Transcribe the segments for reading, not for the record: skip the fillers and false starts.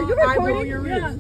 you recording? Your wrist.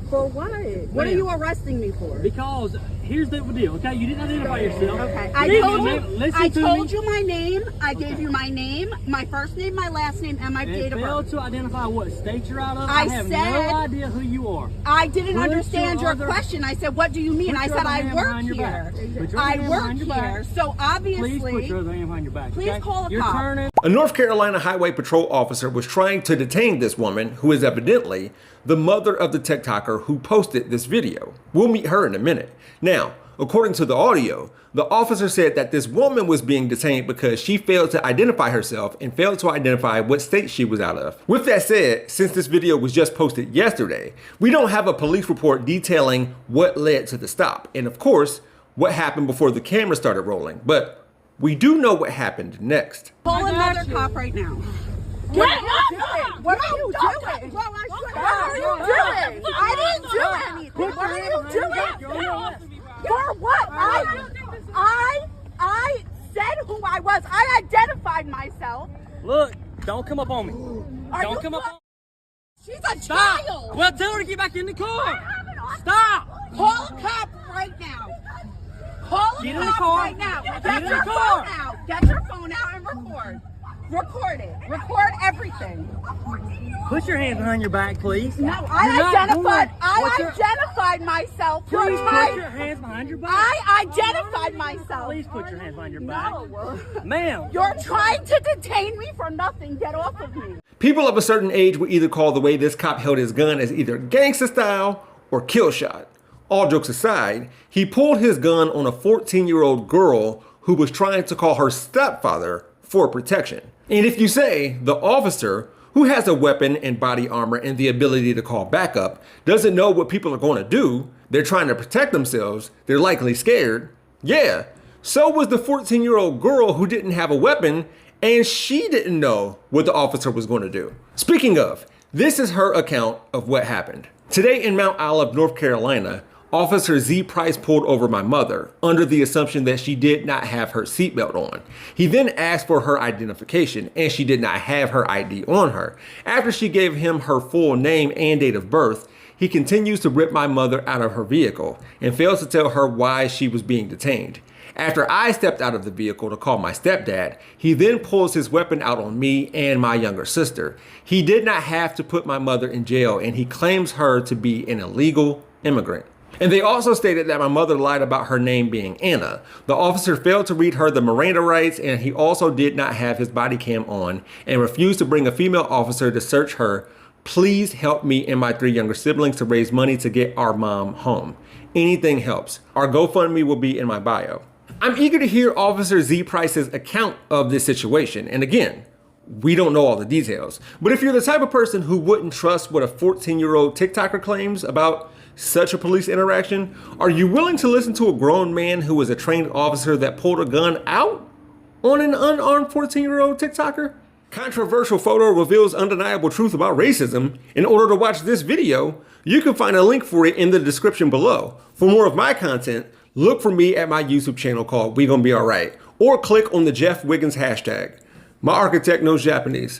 For what? What are you arresting me for? Because here's the deal, okay? You didn't identify yourself. Okay. I told you my name. I gave you my name, my first name, my last name, and my date of birth. Failed to identify what state you're out of. I have said, no idea who you are. I didn't understand your question. I said, what do you mean? I said, I work here. I work here. So obviously, please put your other hand behind your back. Please call a You're cop. turning. A North Carolina Highway Patrol officer was trying to detain this woman who is evidently the mother of the TikToker who posted this video. We'll meet her in a minute. Now, according to the audio, the officer said that this woman was being detained because she failed to identify herself and failed to identify what state she was out of. With that said, since this video was just posted yesterday, we don't have a police report detailing what led to the stop. And of course, what happened before the camera started rolling. But we do know what happened next. Call another cop right now. What are you doing? What are you doing? What are you doing? I didn't do anything. What are you doing? For what? I said who I was. I identified myself. Look, don't come up on me. Don't come up on me. She's a child. Well, tell her to get back in the car. Stop. Call a cop right now. Call a Get in the cop car. right now. Get in the your car. phone out. Get your phone out and record. Record it. Record everything. Put your hands behind your back, please. No, I identified myself. Please put your hands behind your back. I identified myself. Please put your hands behind your back. No. Ma'am. You're trying to detain me for nothing. Get off of me. People of a certain age would either call the way this cop held his gun as either gangster style or kill shot. All jokes aside, he pulled his gun on a 14-year-old girl who was trying to call her stepfather for protection. And if you say the officer, who has a weapon and body armor and the ability to call backup, doesn't know what people are going to do, they're trying to protect themselves, they're likely scared. Yeah, so was the 14-year-old girl who didn't have a weapon, and she didn't know what the officer was going to do. Speaking of, this is her account of what happened. Today in Mount Olive, North Carolina, Officer Z. Price pulled over my mother under the assumption that she did not have her seatbelt on. He then asked for her identification, and she did not have her ID on her. After she gave him her full name and date of birth, he continues to rip my mother out of her vehicle and fails to tell her why she was being detained. After I stepped out of the vehicle to call my stepdad, he then pulls his weapon out on me and my younger sister. He did not have to put my mother in jail, and he claims her to be an illegal immigrant. And they also stated that my mother lied about her name being Anna. The officer failed to read her the Miranda rights, and he also did not have his body cam on and refused to bring a female officer to search her. Please help me and my 3 younger siblings to raise money to get our mom home. Anything helps. Our GoFundMe will be in my bio. I'm eager to hear Officer Z. Price's account of this situation. And again, we don't know all the details. But if you're the type of person who wouldn't trust what a 14-year-old TikToker claims about such a police interaction, are you willing to listen to a grown man who is a trained officer that pulled a gun out on an unarmed 14-year-old TikToker? Controversial photo reveals undeniable truth about racism. In order to watch this video, you can find a link for it in the description below. For more of my content, look for me at my YouTube channel called We Gonna Be Alright, or click on the Jeff Wiggins hashtag. My architect knows Japanese.